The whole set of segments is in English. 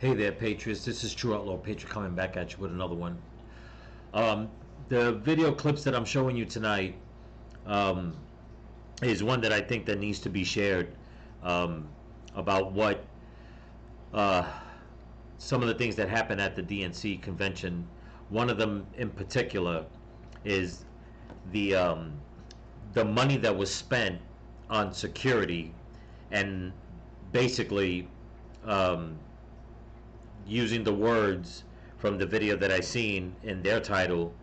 Hey there, Patriots. This is True Outlaw Patriot coming back at you with another one. The video clips that I'm showing you tonight is one that I think that needs to be shared about what some of the things that happened at the DNC convention. One of them in particular is the money that was spent on security and basically using the words from the video that I seen in their title,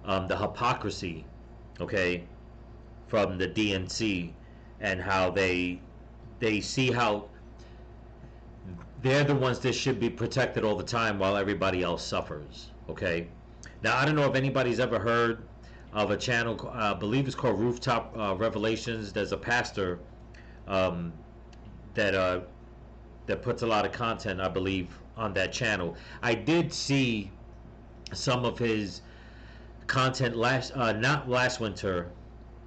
the hypocrisy, okay, from the DNC, and how they see how they're the ones that should be protected all the time while everybody else suffers. Okay, now I don't know if anybody's ever heard of a channel, I believe it's called Rooftop Revelations. There's a pastor that puts a lot of content, I believe, on that channel. I did see some of his content not last winter,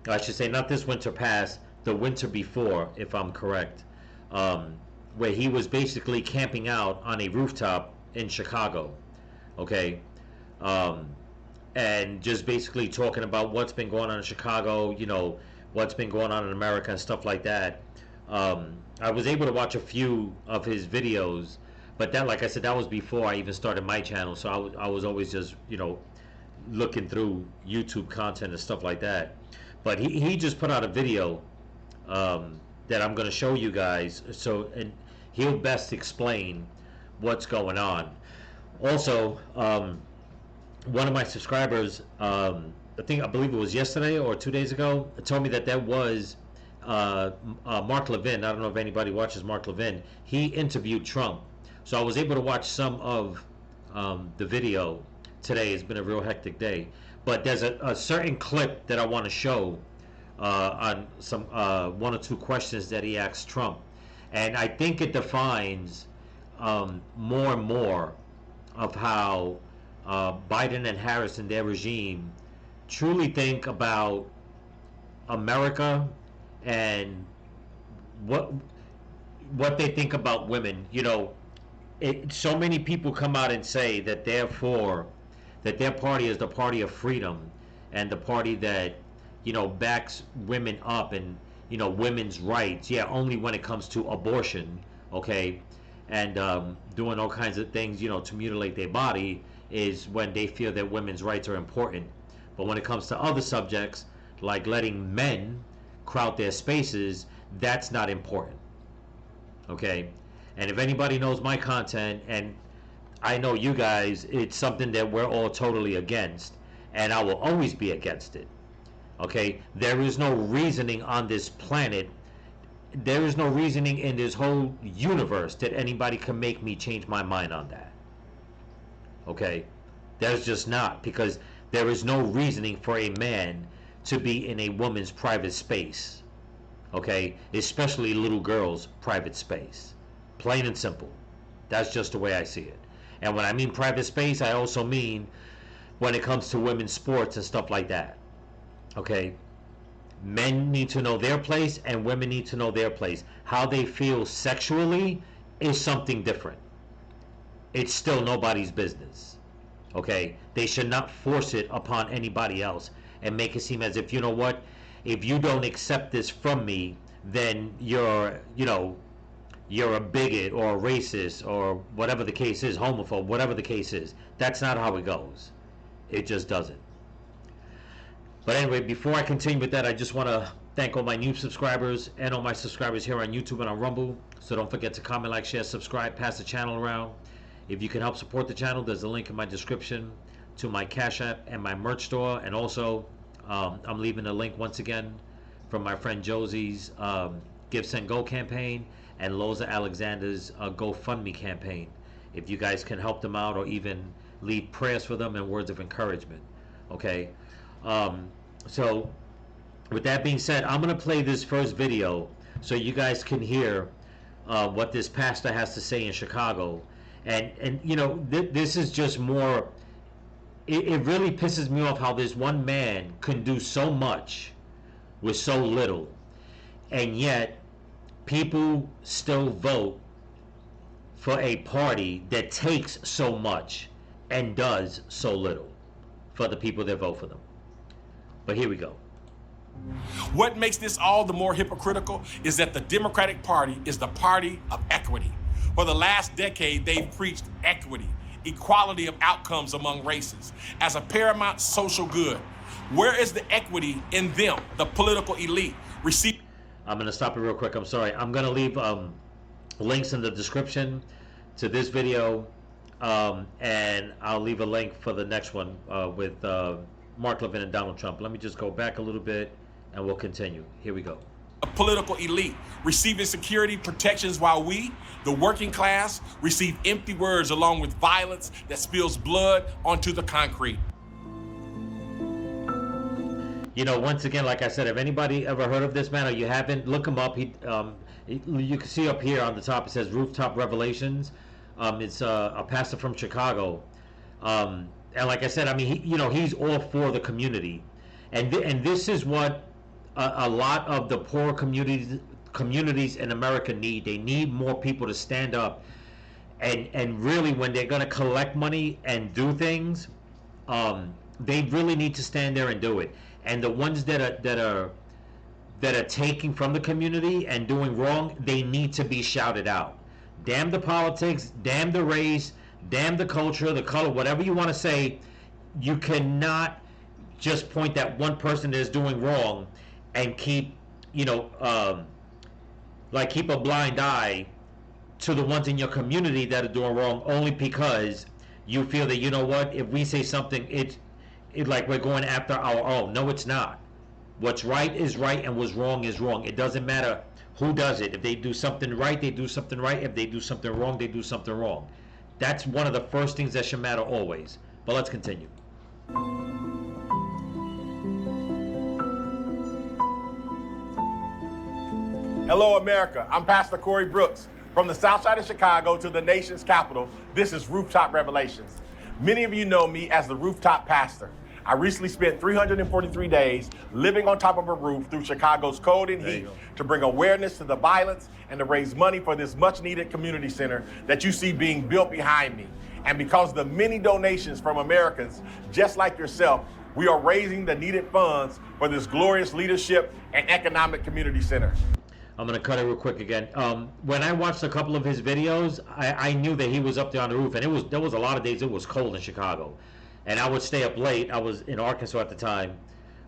I should say not this winter past, the winter before, if I'm correct, where he was basically camping out on a rooftop in Chicago, okay, and just basically talking about what's been going on in Chicago, you know, what's been going on in America and stuff like that. I was able to watch a few of his videos, but that, like I said, that was before I even started my channel, so I was always just, you know, looking through YouTube content and stuff like that. But he just put out a video that I'm going to show you guys, so, and he'll best explain what's going on. Also, one of my subscribers, I believe it was yesterday or 2 days ago, told me that there was Mark Levin. I don't know if anybody watches Mark Levin. He interviewed Trump, so I was able to watch some of the video today. It's been a real hectic day, but there's a certain clip that I want to show on some one or two questions that he asked Trump, and I think it defines more and more of how Biden and Harris and their regime truly think about America and what they think about women. You know, so many people come out and say that therefore that their party is the party of freedom and the party that, you know, backs women up and, you know, women's rights. Yeah, only when it comes to abortion, okay, and doing all kinds of things, you know, to mutilate their body is when they feel that women's rights are important. But when it comes to other subjects like letting men crowd their spaces, that's not important, okay? And if anybody knows my content, and I know you guys, it's something that we're all totally against, and I will always be against it, okay? There is no reasoning on this planet, there is no reasoning in this whole universe that anybody can make me change my mind on that, okay? There's just not, because there is no reasoning for a man to be in a woman's private space, okay, especially little girls' private space, plain and simple. That's just the way I see it. And when I mean private space, I also mean when it comes to women's sports and stuff like that, okay? Men need to know their place and women need to know their place. How they feel sexually is something different. It's still nobody's business, okay? They should not force it upon anybody else and make it seem as if, you know what, if you don't accept this from me, then you're, you know, you're a bigot or a racist or whatever the case is, homophobe, whatever the case is. That's not how it goes. It just doesn't. But anyway, before I continue with that, I just want to thank all my new subscribers and all my subscribers here on YouTube and on Rumble. So don't forget to comment, like, share, subscribe, pass the channel around. If you can help support the channel, there's a link in my description to my Cash App and my merch store. And also, I'm leaving a link once again from my friend Josie's Give, Send, Go campaign and Loza Alexander's GoFundMe campaign. If you guys can help them out or even leave prayers for them and words of encouragement. Okay? So, with that being said, I'm going to play this first video so you guys can hear what this pastor has to say in Chicago. And you know, this is just more, it really pisses me off how this one man can do so much with so little, and yet people still vote for a party that takes so much and does so little for the people that vote for them. But here we go. What makes this all the more hypocritical is that the Democratic Party is the party of equity. For the last decade, they've preached equity, equality of outcomes among races, as a paramount social good. Where is the equity in them, the political elite? I'm going to stop it real quick. I'm sorry. I'm going to leave links in the description to this video, and I'll leave a link for the next one with Mark Levin and Donald Trump. Let me just go back a little bit and we'll continue. Here we go. A political elite receiving security protections while we, the working class, receive empty words along with violence that spills blood onto the concrete. You know, once again, like I said, if anybody ever heard of this man or you haven't, look him up. You can see up here on the top, it says Rooftop Revelations. It's a pastor from Chicago. And like I said, I mean, he's all for the community. And this is what a lot of the poor communities in America need. They need more people to stand up. And really, when they're going to collect money and do things, they really need to stand there and do it. And the ones that are taking from the community and doing wrong, they need to be shouted out. Damn the politics, damn the race, damn the culture, the color, whatever you want to say. You cannot just point that one person that is doing wrong and keep a blind eye to the ones in your community that are doing wrong, only because you feel that, you know what, if we say something, it like we're going after our own. No, it's not. What's right is right, and what's wrong is wrong. It doesn't matter who does it. If they do something right, they do something right. If they do something wrong, they do something wrong. That's one of the first things that should matter always. But let's continue. Hello, America. I'm Pastor Corey Brooks. From the south side of Chicago to the nation's capital, this is Rooftop Revelations. Many of you know me as the Rooftop Pastor. I recently spent 343 days living on top of a roof through Chicago's cold and heat to bring awareness to the violence and to raise money for this much-needed community center that you see being built behind me. And because of the many donations from Americans just like yourself, we are raising the needed funds for this glorious leadership and economic community center. I'm going to cut it real quick again. When I watched a couple of his videos, I knew that he was up there on the roof, and there was a lot of days it was cold in Chicago. And I would stay up late. I was in Arkansas at the time.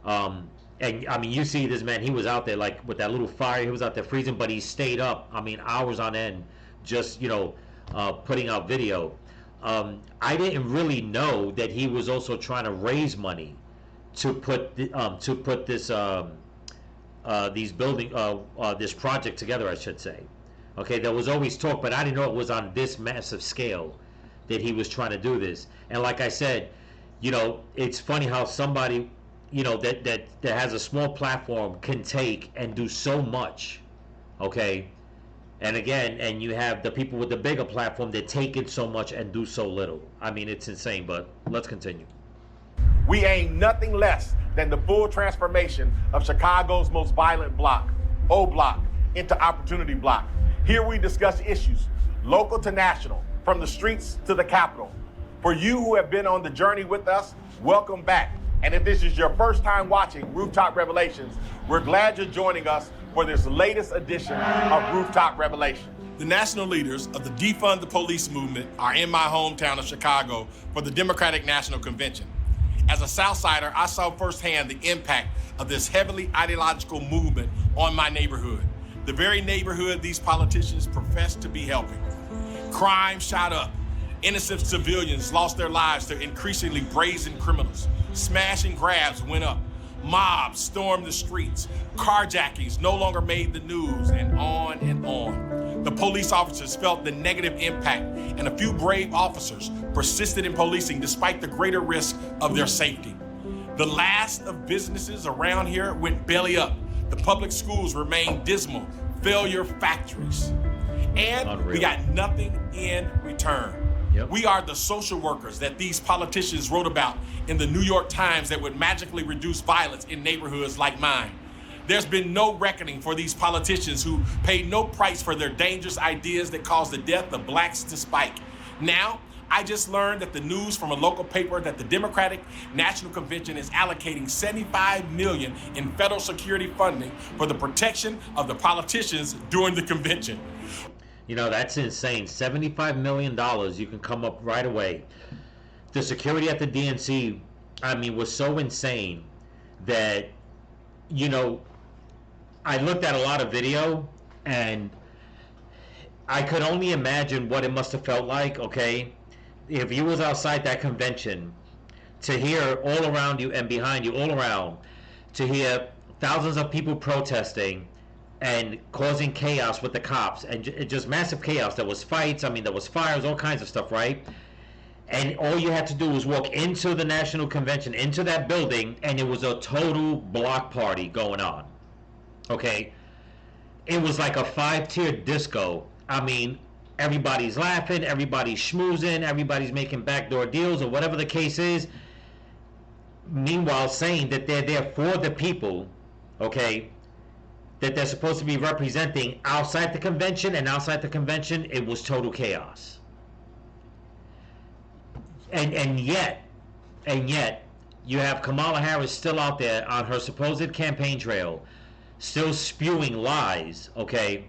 And I mean, you see this man, he was out there like with that little fire. He was out there freezing, but he stayed up, I mean, hours on end, just, putting out video. I didn't really know that he was also trying to raise money to put this this project together, I should say. Okay, there was always talk, but I didn't know it was on this massive scale that he was trying to do this. And like I said, it's funny how somebody, that has a small platform can take and do so much. Okay, and again, and you have the people with the bigger platform that take it so much and do so little. I mean, it's insane. But let's continue. We aim nothing less than the full transformation of Chicago's most violent block, O Block, into Opportunity Block. Here we discuss issues, local to national, from the streets to the Capitol. For you who have been on the journey with us, welcome back. And if this is your first time watching Rooftop Revelations, we're glad you're joining us for this latest edition of Rooftop Revelations. The national leaders of the Defund the Police movement are in my hometown of Chicago for the Democratic National Convention. As a Southsider, I saw firsthand the impact of this heavily ideological movement on my neighborhood, the very neighborhood these politicians profess to be helping. Crime shot up. Innocent civilians lost their lives to increasingly brazen criminals. Smash and grabs went up. Mobs stormed the streets. Carjackings no longer made the news, and on and on. The police officers felt the negative impact, and a few brave officers persisted in policing despite the greater risk of their safety. The last of businesses around here went belly up. The public schools remained dismal, failure factories. And Unreal. We got nothing in return. Yep. We are the social workers that these politicians wrote about in the New York Times that would magically reduce violence in neighborhoods like mine. There's been no reckoning for these politicians who paid no price for their dangerous ideas that caused the death of blacks to spike. Now, I just learned that the news from a local paper that the Democratic National Convention is allocating $75 million in federal security funding for the protection of the politicians during the convention. You know, that's insane. $75 million you can come up right away. The security at the DNC, I mean, was so insane that, you know, I looked at a lot of video and I could only imagine what it must have felt like, okay, if you was outside that convention, to hear all around you and behind you, all around, to hear thousands of people protesting and causing chaos with the cops, and just massive chaos. There was fights, I mean, there was fires, all kinds of stuff, right? And all you had to do was walk into the National Convention, into that building, and it was a total block party going on. Okay? It was like a 5-tiered disco. I mean, everybody's laughing, everybody's schmoozing, everybody's making backdoor deals, or whatever the case is. Meanwhile, saying that they're there for the people, okay? That they're supposed to be representing outside the convention, and outside the convention, it was total chaos. And yet, you have Kamala Harris still out there on her supposed campaign trail, still spewing lies, okay,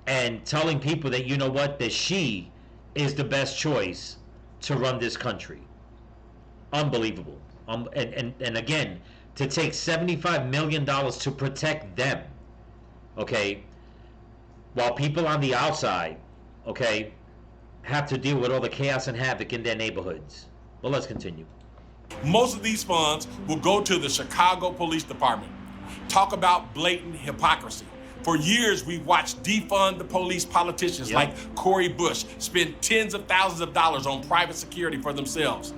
and telling people that, you know what, that she is the best choice to run this country. Unbelievable. And again, to take $75 million to protect them, okay, while people on the outside, okay, have to deal with all the chaos and havoc in their neighborhoods. Well, let's continue. Most of these funds will go to the Chicago Police Department. Talk about blatant hypocrisy. For years, we've watched defund the police politicians like Cori Bush spend tens of thousands of dollars on private security for themselves.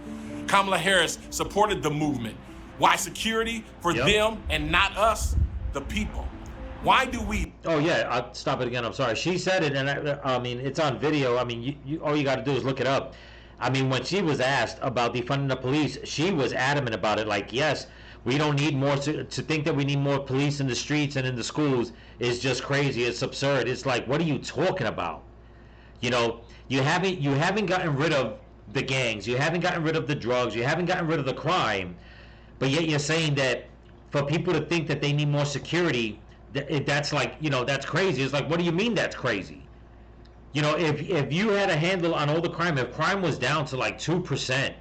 Kamala Harris supported the movement. Why security for them and not us, the people? Why do we? Oh yeah, I'll stop it again. I'm sorry. She said it, and I mean, it's on video. I mean, you all you got to do is look it up. I mean, when she was asked about defunding the police, she was adamant about it. Like, yes, we don't need more. To think that we need more police in the streets and in the schools is just crazy. It's absurd. It's like, what are you talking about? You know, you haven't gotten rid of the gangs. You haven't gotten rid of the drugs. You haven't gotten rid of the crime. But yet you're saying that for people to think that they need more security, that's like, you know, that's crazy. It's like, what do you mean that's crazy? You know, if you had a handle on all the crime, if crime was down to like 2%,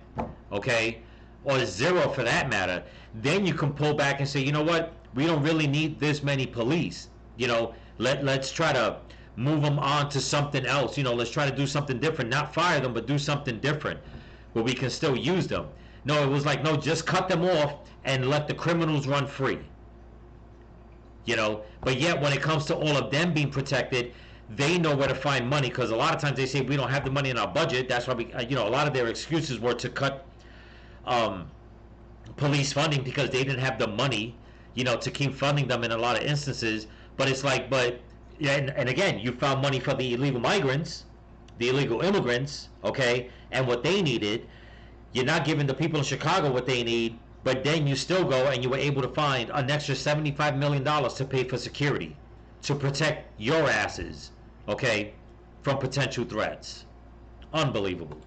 okay, or 0 for that matter, then you can pull back and say, you know what, we don't really need this many police. You know, let's try to move them on to something else. You know, let's try to do something different, not fire them, but do something different where we can still use them. No, it was like, no, just cut them off and let the criminals run free. You know, but yet when it comes to all of them being protected, they know where to find money, because a lot of times they say we don't have the money in our budget. That's why we, you know, a lot of their excuses were to cut police funding because they didn't have the money, you know, to keep funding them in a lot of instances. But it's like, but yeah, and again, you found money for the illegal migrants, the illegal immigrants, okay, and what they needed. You're not giving the people in Chicago what they need, but then you still go and you were able to find an extra $75 million to pay for security, to protect your asses, okay, from potential threats. Unbelievable.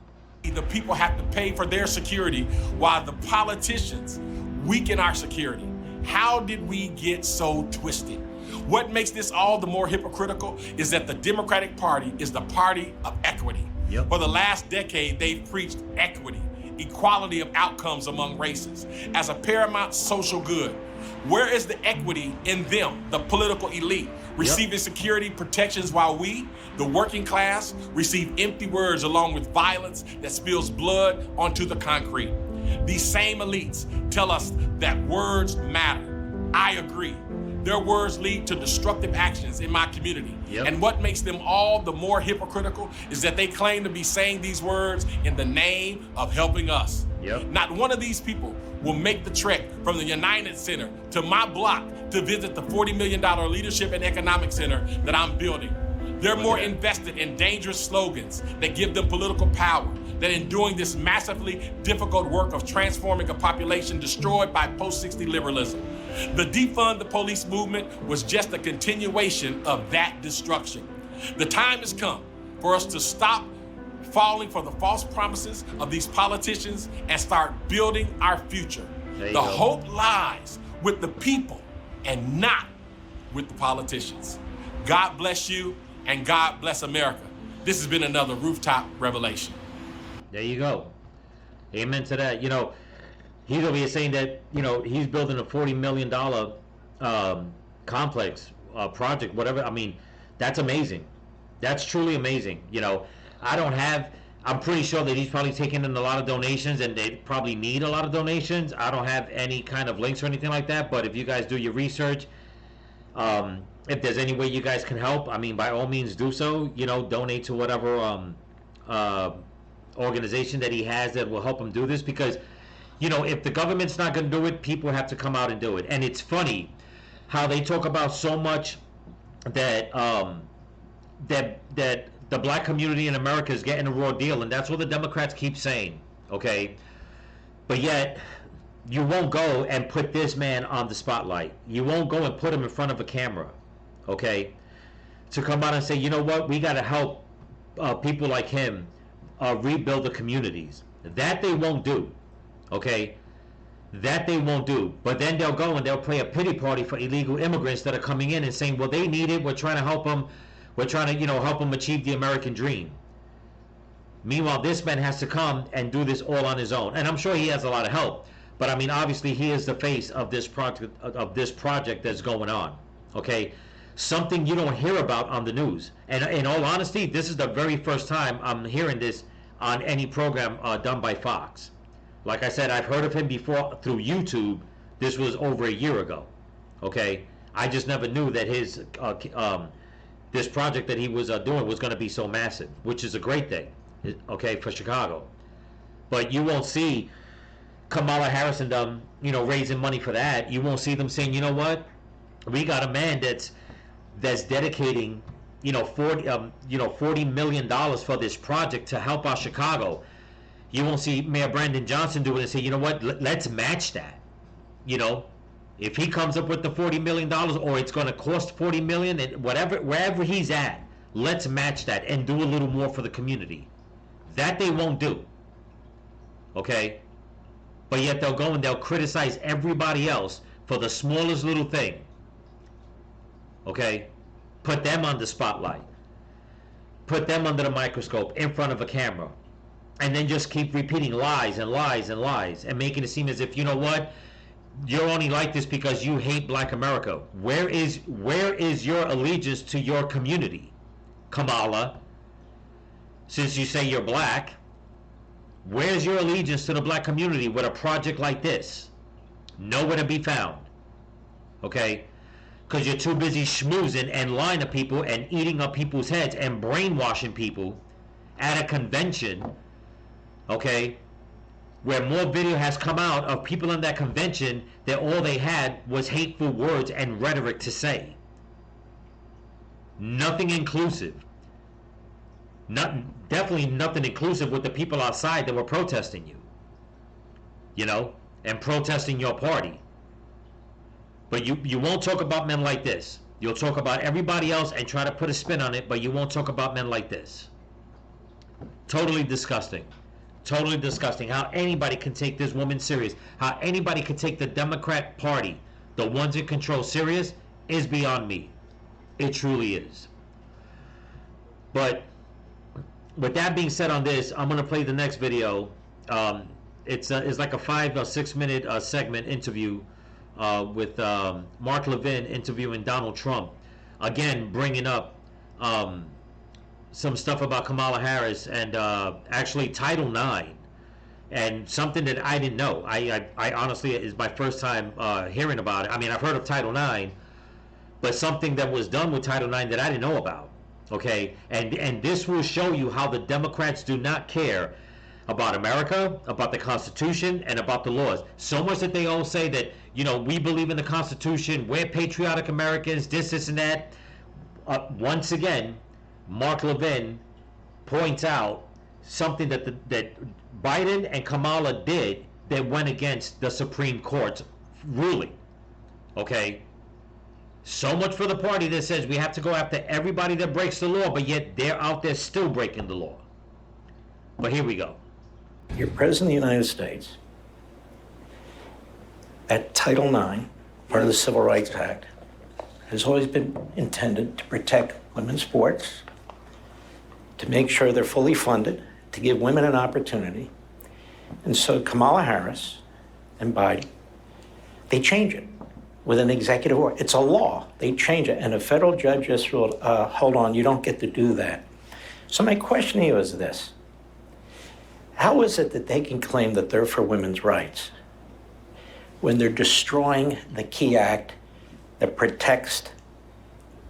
The people have to pay for their security while the politicians weaken our security. How did we get so twisted? What makes this all the more hypocritical is that the Democratic Party is the party of equity. For the last decade, they've preached equity, equality of outcomes among races, as a paramount social good. Where is the equity in them, the political elite, receiving security protections while we, the working class, receive empty words along with violence that spills blood onto the concrete? These same elites tell us that words matter. I agree. Their words lead to destructive actions in my community. And what makes them all the more hypocritical is that they claim to be saying these words in the name of helping us. Not one of these people will make the trek from the United Center to my block to visit the $40 million Leadership and Economic Center that I'm building. They're more invested in dangerous slogans that give them political power than in doing this massively difficult work of transforming a population destroyed by post-60 liberalism. The defund the police movement was just a continuation of that destruction. The time has come for us to stop falling for the false promises of these politicians and start building our future. The hope lies with the people and not with the politicians. God bless you and God bless America. This has been another Rooftop Revelation. There you go. Amen to that. You know, he's over here saying that, you know, he's building a $40 million complex project, whatever. I mean, that's amazing. That's truly amazing. You know, I'm pretty sure that he's probably taking in a lot of donations, and they probably need a lot of donations. I don't have any kind of links or anything like that, but if you guys do your research, if there's any way you guys can help, I mean, by all means do so. You know, donate to whatever organization that he has that will help him do this, because, you know, if the government's not going to do it, people have to come out and do it. And it's funny how they talk about so much that that the black community in America is getting a raw deal, and that's what the Democrats keep saying, okay? But yet, you won't go and put this man on the spotlight. You won't go and put him in front of a camera, okay? To come out and say, you know what, we got to help people like him rebuild the communities. That they won't do, okay? That they won't do. But then they'll go and they'll play a pity party for illegal immigrants that are coming in and saying, well, they need it, we're trying to help them. We're trying to, you know, help them achieve the American dream. Meanwhile, this man has to come and do this all on his own. And I'm sure he has a lot of help. But I mean, obviously, he is the face of this project that's going on. Okay, something you don't hear about on the news. And in all honesty, this is the very first time I'm hearing this on any program done by Fox. Like I said, I've heard of him before through YouTube. This was over a year ago. Okay, I just never knew that his this project that he was doing was going to be so massive, which is a great thing, okay, for Chicago. But you won't see Kamala Harris and them, you know, raising money for that. You won't see them saying, you know what, we got a man that's dedicating, you know, $40 million for this project to help out Chicago. You won't see Mayor Brandon Johnson do it and say, you know what, let's match that, you know. If he comes up with the $40 million, or it's going to cost $40 million, and wherever he's at, let's match that and do a little more for the community. That they won't do. Okay? But yet they'll go and they'll criticize everybody else for the smallest little thing. Okay? Put them on the spotlight. Put them under the microscope in front of a camera. And then just keep repeating lies and lies and lies and making it seem as if, you know what, you're only like this because you hate black America. Where is your allegiance to your community, Kamala? Since you say you're black, where's your allegiance to the black community with a project like this? Nowhere to be found. Okay? Because you're too busy schmoozing and lying to people and eating up people's heads and brainwashing people at a convention, okay, where more video has come out of people in that convention that all they had was hateful words and rhetoric to say. Nothing inclusive. Definitely nothing inclusive with the people outside that were protesting you. You know, and protesting your party. But you won't talk about men like this. You'll talk about everybody else and try to put a spin on it, but you won't talk about men like this. Totally disgusting. Totally disgusting how anybody can take this woman serious. How anybody can take the Democrat Party, the ones in control, serious is beyond me. It truly is. But with that being said on this, I'm going to play the next video. It's like a 5 or 6 minute segment interview with Mark Levin interviewing Donald Trump. Again, bringing up some stuff about Kamala Harris and actually Title IX, and something that I didn't know. I honestly, is my first time hearing about it. I mean, I've heard of Title IX, but something that was done with Title IX that I didn't know about. Okay, and this will show you how the Democrats do not care about America, about the Constitution, and about the laws. So much that they all say that, you know, we believe in the Constitution, we're patriotic Americans, this and that. Once again, Mark Levin points out something that that Biden and Kamala did that went against the Supreme Court's ruling. Okay? So much for the party that says we have to go after everybody that breaks the law, but yet they're out there still breaking the law. But here we go. You're President of the United States. At Title IX, part of the Civil Rights Act, has always been intended to protect women's sports, to make sure they're fully funded, to give women an opportunity. And so Kamala Harris and Biden, they change it with an executive order. It's a law. They change it. And a federal judge just ruled, hold on, you don't get to do that. So my question to you is this. How is it that they can claim that they're for women's rights when they're destroying the key act that protects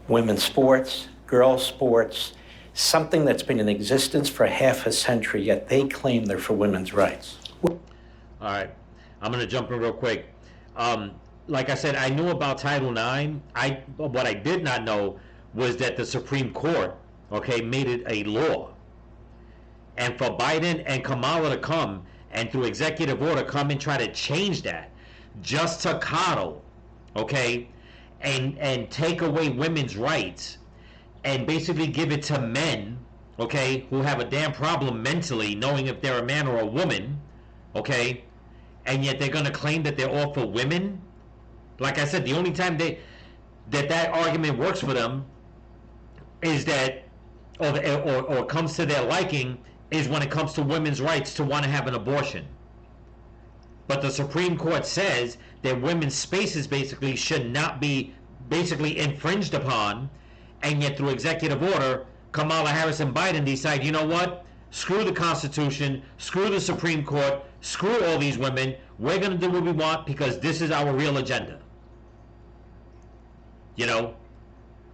women's sports, girls' sports, something that's been in existence for half a century, yet they claim they're for women's rights? All right. I'm going to jump in real quick. Like I said, I knew about Title IX. What I did not know was that the Supreme Court, okay, made it a law. And for Biden and Kamala to come and through executive order come and try to change that just to coddle, okay, and take away women's rights and basically give it to men, okay, who have a damn problem mentally knowing if they're a man or a woman, okay, and yet they're going to claim that they're all for women. Like I said, the only time that argument works for them is that, or comes to their liking, is when it comes to women's rights to want to have an abortion. But the Supreme Court says that women's spaces basically should not be basically infringed upon, and yet through executive order, Kamala Harris and Biden decide, you know what? Screw the Constitution, screw the Supreme Court, screw all these women. We're going to do what we want because this is our real agenda. You know?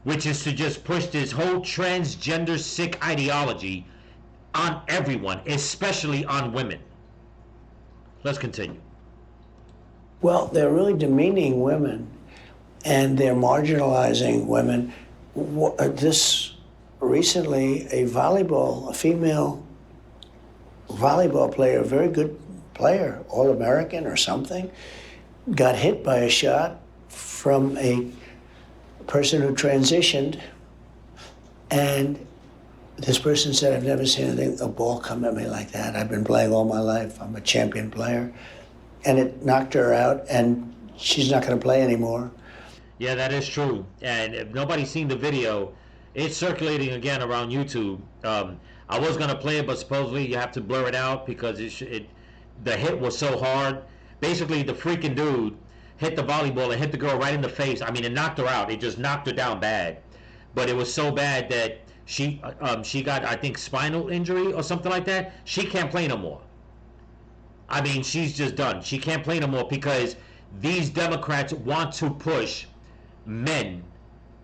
Which is to just push this whole transgender sick ideology on everyone, especially on women. Let's continue. Well, they're really demeaning women, and they're marginalizing women. This recently, a female volleyball player, a very good player, All-American or something, got hit by a shot from a person who transitioned, and this person said, I've never seen a ball come at me like that. I've been playing all my life. I'm a champion player. And it knocked her out, and she's not going to play anymore. Yeah, that is true. And if nobody's seen the video, it's circulating again around YouTube. I was going to play it, but supposedly you have to blur it out because the hit was so hard. Basically, the freaking dude hit the volleyball and hit the girl right in the face. I mean, it knocked her out. It just knocked her down bad. But it was so bad that she got, I think, spinal injury or something like that. She can't play no more. I mean, she's just done. She can't play no more because these Democrats want to push men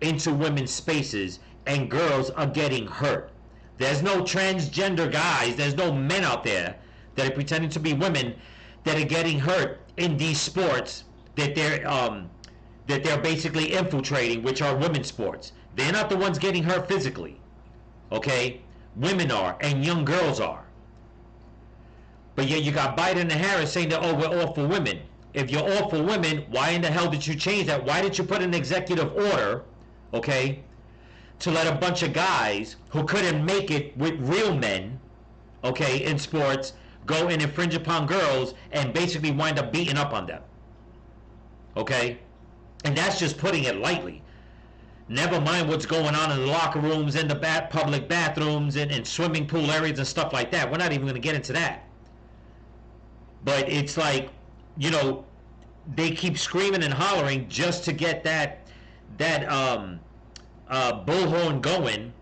into women's spaces and girls are getting hurt. There's no transgender guys, there's no men out there that are pretending to be women that are getting hurt in these sports that they're basically infiltrating, which are women's sports. They're not the ones getting hurt physically. Okay? Women are, and young girls are. But yet you got Biden and Harris saying that, oh, we're all for women. If you're all for women, why in the hell did you change that? Why did you put an executive order, okay, to let a bunch of guys who couldn't make it with real men, okay, in sports, go and infringe upon girls and basically wind up beating up on them? Okay? And that's just putting it lightly. Never mind what's going on in the locker rooms, in the public bathrooms, and swimming pool areas and stuff like that. We're not even going to get into that. But it's like, you know, they keep screaming and hollering just to get that bullhorn going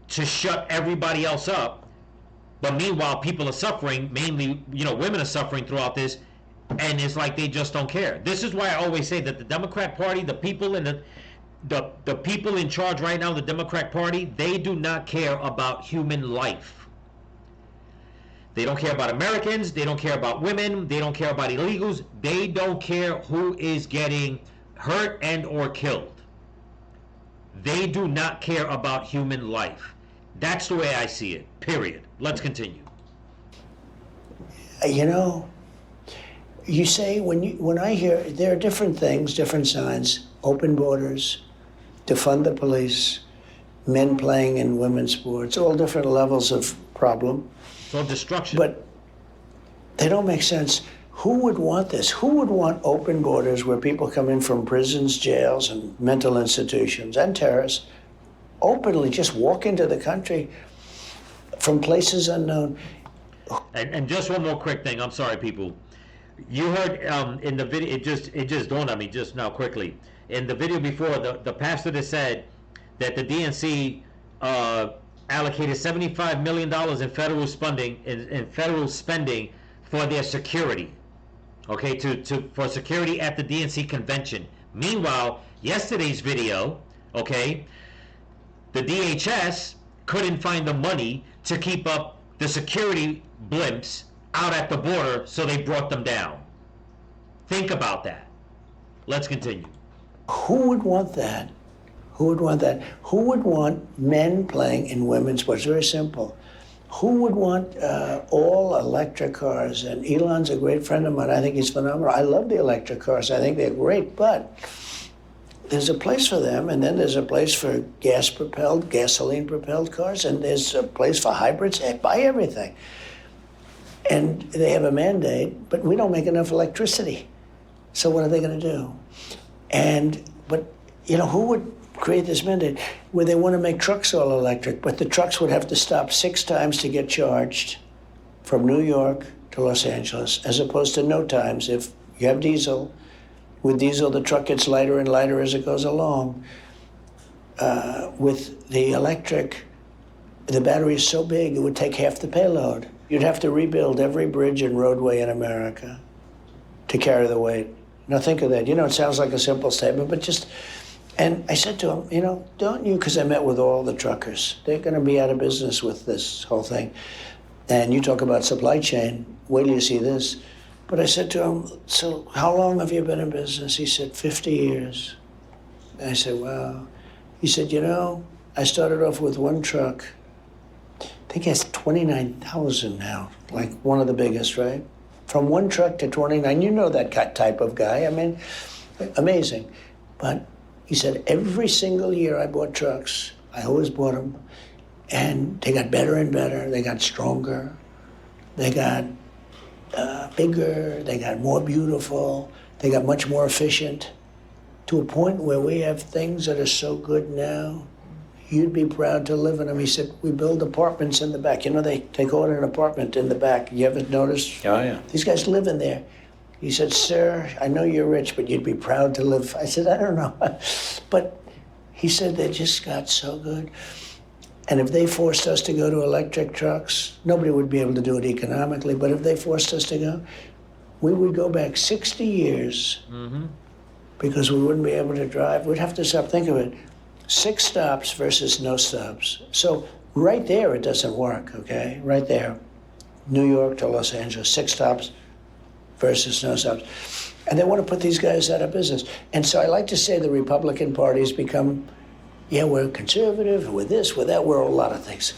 to shut everybody else up. But meanwhile, people are suffering, mainly, you know, women are suffering throughout this, and it's like they just don't care. This is why I always say that the Democrat Party, the people in the people in charge right now, the Democrat Party, they do not care about human life. They don't care about Americans. They don't care about women. They don't care about illegals. They don't care who is getting hurt and or killed. They do not care about human life. That's the way I see it, period. Let's continue. You know, you say, when I hear, there are different things, different signs, open borders, defund the police, men playing in women's sports, all different levels of problem. So destruction. But they don't make sense. Who would want this? Who would want open borders where people come in from prisons, jails, and mental institutions and terrorists, openly just walk into the country from places unknown? And just one more quick thing. I'm sorry, people. You heard in the video. It just dawned on me just now quickly. In the video before, the pastor that said that the DNC allocated $75 million in federal spending for their security. Okay, for security at the DNC convention. Meanwhile, yesterday's video, okay, the DHS couldn't find the money to keep up the security blimps out at the border, so they brought them down. Think about that. Let's continue. Who would want that? Who would want that? Who would want men playing in women's sports? Very simple. Who would want all electric cars? And Elon's a great friend of mine. I think he's phenomenal. I love the electric cars. I think they're great, but there's a place for them, and then there's a place for gas-propelled, gasoline-propelled cars, and there's a place for hybrids. Buy everything. And they have a mandate, but we don't make enough electricity. So what are they going to do? But who would create this mandate where they want to make trucks all electric, but the trucks would have to stop 6 times to get charged from New York to Los Angeles, as opposed to no times. If you have diesel, with diesel, the truck gets lighter and lighter as it goes along. With the electric, the battery is so big, it would take half the payload. You'd have to rebuild every bridge and roadway in America to carry the weight. Now think of that. It sounds like a simple statement, but just, and I said to him, don't you, because I met with all the truckers, they're going to be out of business with this whole thing. And you talk about supply chain, wait till you see this. But I said to him, so how long have you been in business? He said, 50 years. And I said, wow. He said, I started off with one truck. I think he has 29,000 now, like one of the biggest, right? From one truck to 29, you know that type of guy. I mean, amazing. But he said, every single year I bought trucks. I always bought them. And they got better and better. They got stronger. They got bigger. They got more beautiful. They got much more efficient, to a point where we have things that are so good now, you'd be proud to live in them. He said, we build apartments in the back. They call it an apartment in the back. You ever noticed? Oh, yeah. These guys live in there. He said, sir, I know you're rich, but you'd be proud to live. I said, I don't know. But he said, they just got so good. And if they forced us to go to electric trucks, nobody would be able to do it economically, but if they forced us to go, we would go back 60 years because we wouldn't be able to drive. We'd have to stop. Think of it. 6 stops versus no stops. So right there, it doesn't work, okay? Right there. New York to Los Angeles, 6 stops versus no stops. And they want to put these guys out of business. And so I like to say the Republican Party's become, we're conservative, we're this, we're that, we're a lot of things.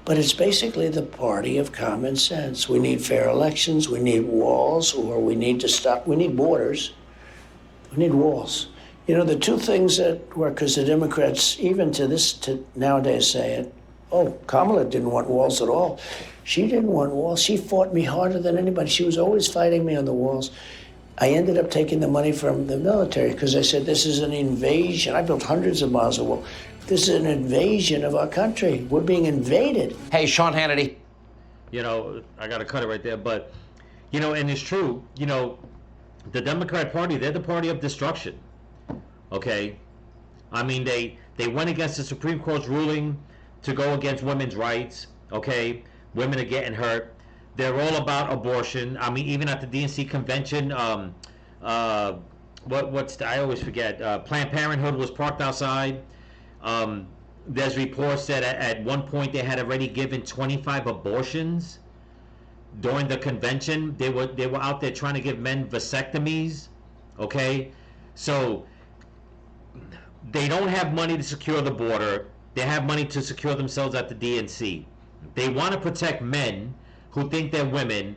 But it's basically the party of common sense. We need fair elections, we need walls, or we need to stop, we need borders, we need walls. The 2 things that work, because the Democrats, even to nowadays say it, Kamala didn't want walls at all. She didn't want walls. She fought me harder than anybody. She was always fighting me on the walls. I ended up taking the money from the military because I said, this is an invasion. I built hundreds of miles of wall. This is an invasion of our country. We're being invaded. Hey, Sean Hannity. I got to cut it right there. But, and it's true, the Democrat Party, they're the party of destruction. Okay? I mean, they went against the Supreme Court's ruling to go against women's rights. Okay? Women are getting hurt. They're all about abortion. I mean, even at the DNC convention, I always forget. Planned Parenthood was parked outside. There's reports that at one point they had already given 25 abortions during the convention. They were out there trying to give men vasectomies. Okay, so they don't have money to secure the border. They have money to secure themselves at the DNC. They want to protect men who think they're women,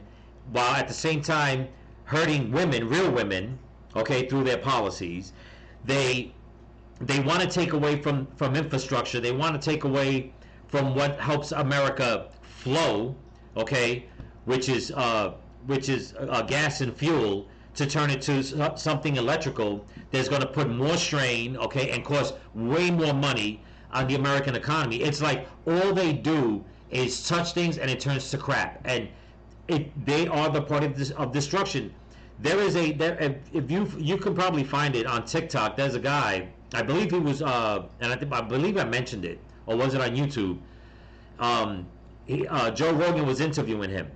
while at the same time hurting women, real women, okay, through their policies. They want to take away from infrastructure. They want to take away from what helps America flow, okay, which is gas and fuel, to turn it to something electrical that's going to put more strain, okay, and cost way more money on the American economy. It's like all they do is touch things and it turns to crap, and they are the part of destruction. There is if you can probably find it on TikTok. There's a guy, I believe he was, and I believe I mentioned it, or was it on YouTube? Joe Rogan was interviewing him,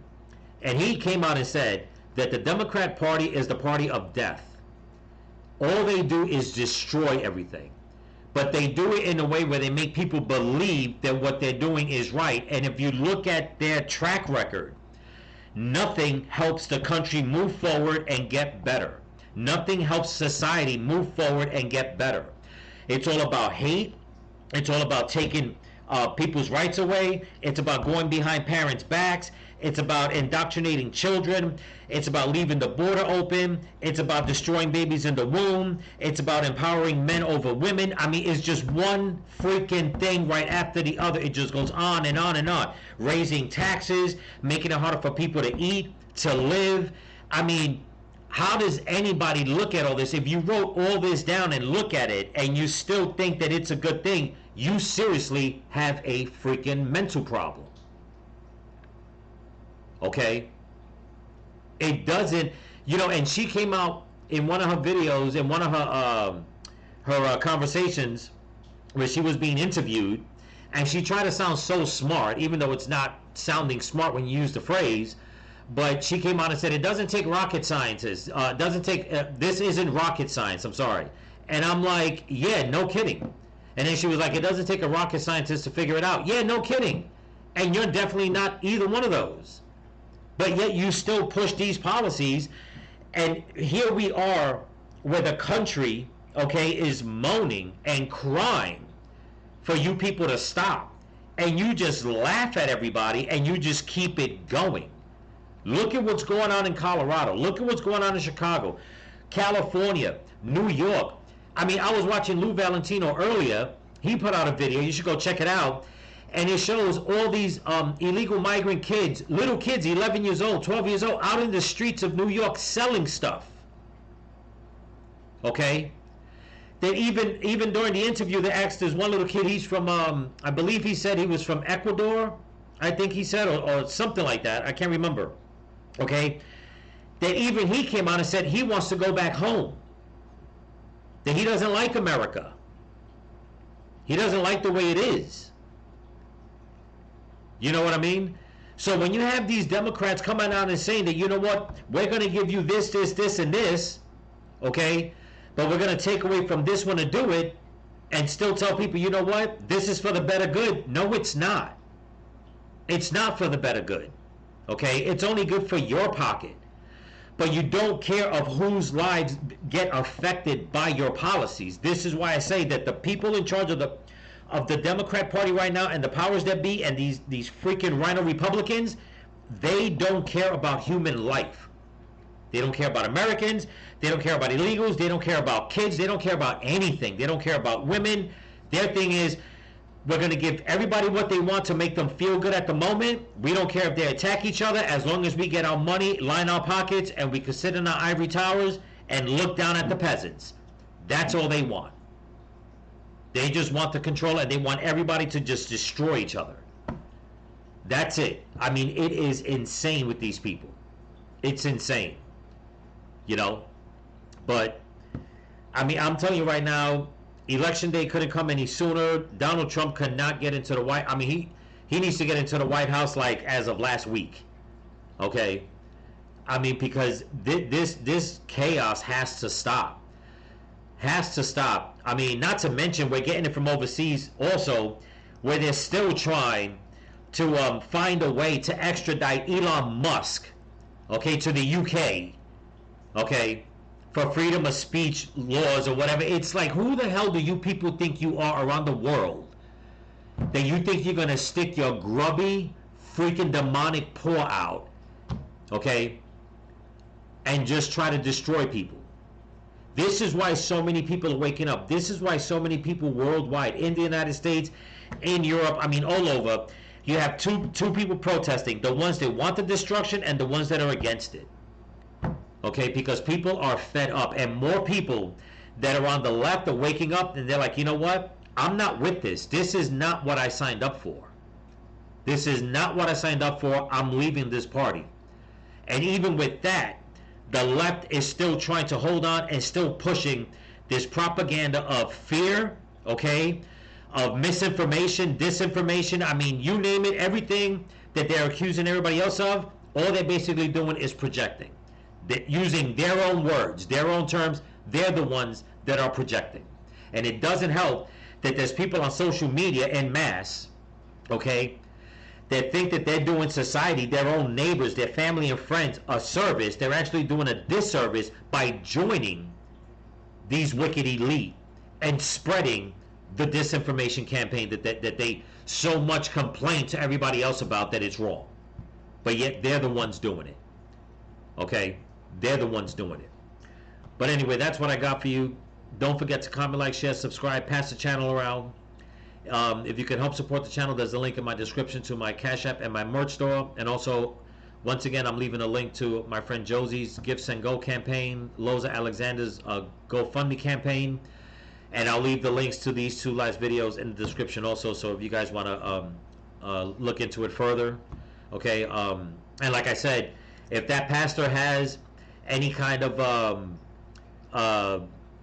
and he came out and said that the Democrat Party is the party of death. All they do is destroy everything, but they do it in a way where they make people believe that what they're doing is right. And if you look at their track record, nothing helps the country move forward and get better. Nothing helps society move forward and get better. It's all about hate. It's all about taking people's rights away. It's about going behind parents' backs. It's about indoctrinating children. It's about leaving the border open. It's about destroying babies in the womb. It's about empowering men over women. I mean, it's just one freaking thing right after the other. It just goes on and on and on. Raising taxes, making it harder for people to eat, to live. I mean, how does anybody look at all this? If you wrote all this down and look at it and you still think that it's a good thing, you seriously have a freaking mental problem. Okay? It doesn't, and she came out in one of her videos, in one of her conversations where she was being interviewed, and she tried to sound so smart, even though it's not sounding smart when you use the phrase, but she came out and said, it doesn't take rocket scientists, this isn't rocket science, I'm sorry. And I'm like, yeah, no kidding. And then she was like, it doesn't take a rocket scientist to figure it out. Yeah, no kidding. And you're definitely not either one of those. But yet you still push these policies, and here we are where the country, okay, is moaning and crying for you people to stop. And you just laugh at everybody and you just keep it going. Look at what's going on in Colorado. Look at what's going on in Chicago, California, New York. I mean, I was watching Lou Valentino earlier. He put out a video. You should go check it out. And it shows all these illegal migrant kids, little kids, 11 years old, 12 years old, out in the streets of New York selling stuff. Okay? That even during the interview, they asked this one little kid, he's from, I believe he said he was from Ecuador, I think he said, or something like that. I can't remember. Okay? That even he came out and said he wants to go back home. That he doesn't like America. He doesn't like the way it is. You know what I mean? So when you have these Democrats coming out and saying that, you know what, we're going to give you this, this, this, and this, okay, but we're going to take away from this one to do it, and still tell people, you know what, this is for the better good. No, it's not. It's not for the better good, okay? It's only good for your pocket. But you don't care of whose lives get affected by your policies. This is why I say that the people in charge of the Democrat Party right now, and the powers that be, and these freaking rhino Republicans, they don't care about human life. They don't care about Americans. They don't care about illegals. They don't care about kids. They don't care about anything. They don't care about women. Their thing is, we're going to give everybody what they want to make them feel good at the moment. We don't care if they attack each other, as long as we get our money, line our pockets, and we can sit in our ivory towers and look down at the peasants. That's all they want. They just want the control, and they want everybody to just destroy each other. That's it. I mean, it is insane with these people. It's insane. But, I mean, I'm telling you right now, Election day couldn't come any sooner. Donald Trump could not get into the White... I mean, he needs to get into the White House, like, as of last week. Okay? I mean, because this chaos has to stop. Has to stop. I mean, not to mention, we're getting it from overseas also, where they're still trying to find a way to extradite Elon Musk, okay, to the UK, okay, for freedom of speech laws or whatever. It's like, who the hell do you people think you are around the world that you think you're going to stick your grubby, freaking demonic paw out, okay, and just try to destroy people. This is why so many people are waking up. This is why so many people worldwide, in the United States, in Europe, I mean all over, you have two people protesting, the ones that want the destruction and the ones that are against it. Okay, because people are fed up, and more people that are on the left are waking up and they're like, you know what? I'm not with this. This is not what I signed up for. This is not what I signed up for. I'm leaving this party. And even with that, the left is still trying to hold on and still pushing this propaganda of fear, okay, of misinformation, disinformation. I mean, you name it, everything that they're accusing everybody else of, all they're basically doing is projecting. They're using their own words, their own terms. They're the ones that are projecting. And it doesn't help that there's people on social media en masse, okay, that think that they're doing society, their own neighbors, their family and friends, a service. They're actually doing a disservice by joining these wicked elite and spreading the disinformation campaign that they so much complain to everybody else about that it's wrong. But yet they're the ones doing it. Okay? They're the ones doing it. But anyway, that's what I got for you. Don't forget to comment, like, share, subscribe, pass the channel around. If you can help support the channel, there's a link in my description to my Cash App and my merch store. And also, once again, I'm leaving a link to my friend Josie's Gifts and Go campaign, Loza Alexander's GoFundMe campaign. And I'll leave the links to these two last videos in the description also, so if you guys want to look into it further. Okay, and like I said, if that pastor has any kind of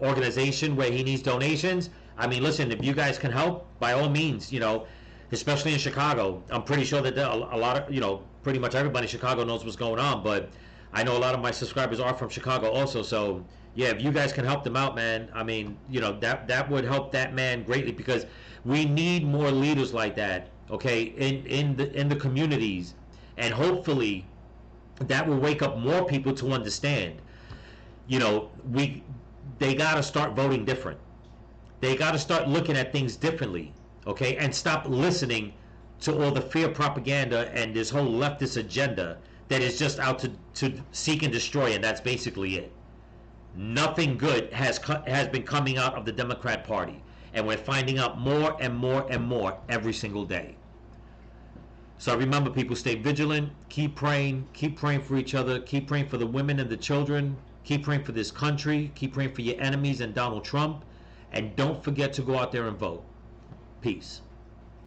organization where he needs donations, I mean, listen, if you guys can help, by all means, you know, especially in Chicago. I'm pretty sure that a lot of, you know, pretty much everybody in Chicago knows what's going on, but I know a lot of my subscribers are from Chicago also, so yeah, if you guys can help them out, man, I mean, you know, that would help that man greatly, because we need more leaders like that, okay, in the communities, and hopefully that will wake up more people to understand, you know, they got to start voting different. They got to start looking at things differently, okay, and stop listening to all the fear propaganda and this whole leftist agenda that is just out to seek and destroy, and that's basically it. Nothing good has been coming out of the Democrat Party, and we're finding out more and more and more every single day. So remember, people, stay vigilant, keep praying for each other, keep praying for the women and the children, keep praying for this country, keep praying for your enemies and Donald Trump, and don't forget to go out there and vote. Peace.